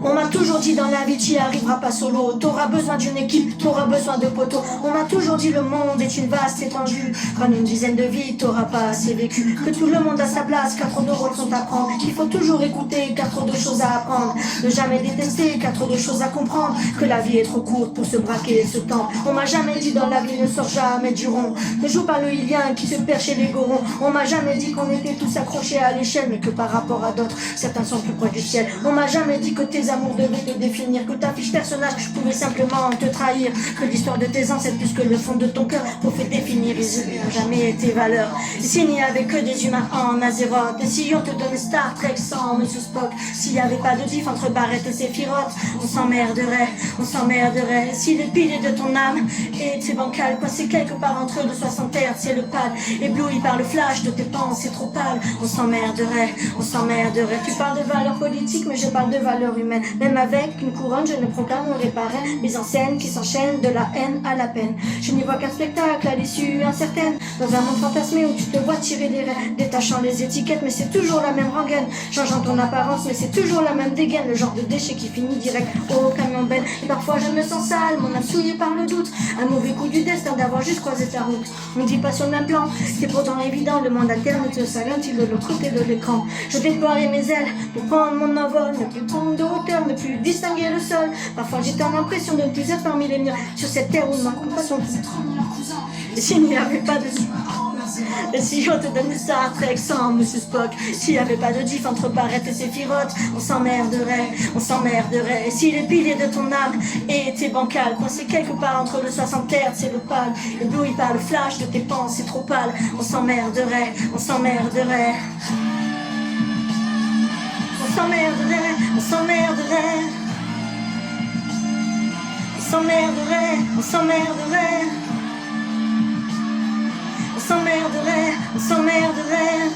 On m'a toujours dit dans la vie t'y arriveras pas solo. T'auras besoin d'une équipe, t'auras besoin de poteaux. On m'a toujours dit le monde est une vaste étendue. En une dizaine de vies t'auras pas assez vécu. Que tout le monde a sa place, car trop de rôles sont à prendre. Qu'il faut toujours écouter, car trop de choses à apprendre. Ne jamais détester, car trop de choses à comprendre. Que la vie est trop courte pour se braquer et se tendre. On m'a jamais dit dans la vie ne sors jamais du rond. Ne joue pas le ilien qui se perd chez les gorons. On m'a jamais dit qu'on était tous accrochés à l'échelle, mais que par rapport à d'autres, certains sont plus proches du ciel. On m'a jamais dit que tes amours devaient te définir, que ta fiche personnage pouvait simplement te trahir, que l'histoire de tes ancêtres plus que le fond de ton cœur pouvait définir et jamais tes valeurs. Et s'il n'y avait que des humains en Azeroth, et si on te donnait Star Trek sans Monsieur Spock, s'il n'y avait pas de diff entre Barrett et Sephiroth, on s'emmerderait, on s'emmerderait. Si les piliers de ton âme étaient bancales, coincés quelque part entre eux de 60 Hz, c'est le pâle, ébloui par le flash de tes pensées trop pâles, on s'emmerderait, on s'emmerderait. Tu parles de valeurs politiques, mais je parle de valeurs humaines. Même avec une couronne, je ne proclamerai pas reine. Mise en scène qui s'enchaîne de la haine à la peine. Je n'y vois qu'un spectacle à l'issue incertaine. Dans un monde fantasmé où tu te vois tirer des rênes, détachant les étiquettes, mais c'est toujours la même rengaine. Changeant ton apparence, mais c'est toujours la même dégaine. Le genre de déchet qui finit direct au camion benne. Et parfois je me sens sale, mon âme souillée par le doute. Un mauvais coup du destin d'avoir juste croisé ta route. On dit pas sur le même plan, c'est pourtant évident. Le monde alterne te salentille de l'autre côté de l'écran. Je déploierai mes ailes pour prendre mon envol, ne plus prendre de hauteur, ne plus distinguer le sol. Parfois j'ai tant l'impression de ne plus être parmi les miens sur cette terre où ma compassion peut être leur cousin. Et s'il n'y avait pas de... Et si on te donnait Star Trek sans Monsieur Spock, s'il n'y avait pas de diff entre Barrett et Sephiroth, on s'emmerderait, on s'emmerderait. Et si les piliers de ton âme étaient bancales, coincés quelque part entre le 60 Hz et le pâle, ébloui par le flash de tes pensées trop pâles, on s'emmerderait, on s'emmerderait. On s'emmerderait, on s'emmerderait. On s'emmerderait, on s'emmerderait. On s'emmerderait, on s'emmerderait.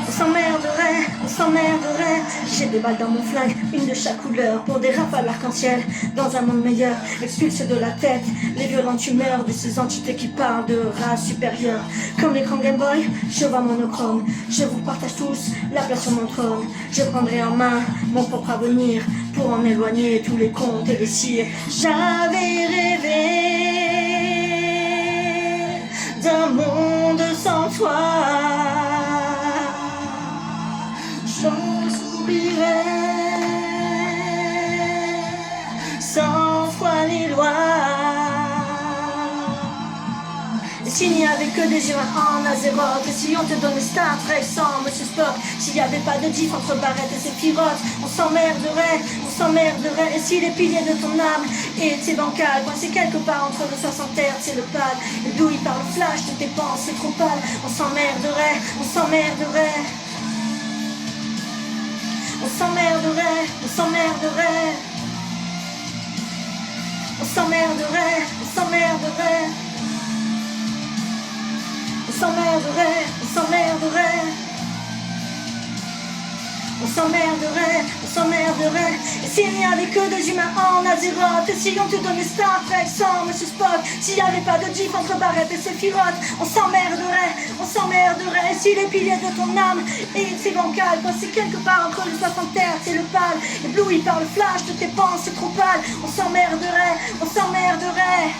On s'emmerderait, on s'emmerderait. J'ai des balles dans mon flingue, une de chaque couleur, pour des rafales arc-en-ciel. Dans un monde meilleur, expulse de la tête les violentes humeurs de ces entités qui parlent de race supérieure. Comme l'écran Game Boy, je vois monochrome. Je vous partage tous la place sur mon trône. Je prendrai en main mon propre avenir pour en éloigner tous les contes et les cires. J'avais rêvé d'un monde sans toi. J'oublierai 100 fois les lois. Et s'il n'y avait que des humains en Azeroth, et si on te donnait Star Trek sans Monsieur Spock, s'il n'y avait pas de diff entre Barrett et Sephiroth, on s'emmerderait, on s'emmerderait. Et si les piliers de ton âme étaient bancales, coincés quelque part entre le 60 Hz et le pâle, ébloui par le flash de tes pensées trop pâles, on s'emmerderait, on s'emmerderait. On s'emmerderait, on s'emmerderait. On s'emmerderait, on s'emmerderait. On s'emmerderait, on s'emmerderait. On s'emmerderait, on s'emmerderait. Et s'il n'y avait que des humains en Azeroth, et si on te donnait Star Trek sans Monsieur Spock, s'il n'y avait pas de diff entre Barrett et Sephiroth, on s'emmerderait, on s'emmerderait. Et si les piliers de ton âme étaient bancales, coincés quelque part entre le 60 Hz et le pâle, ébloui par le flash de tes pensées trop pâles, on s'emmerderait, on s'emmerderait.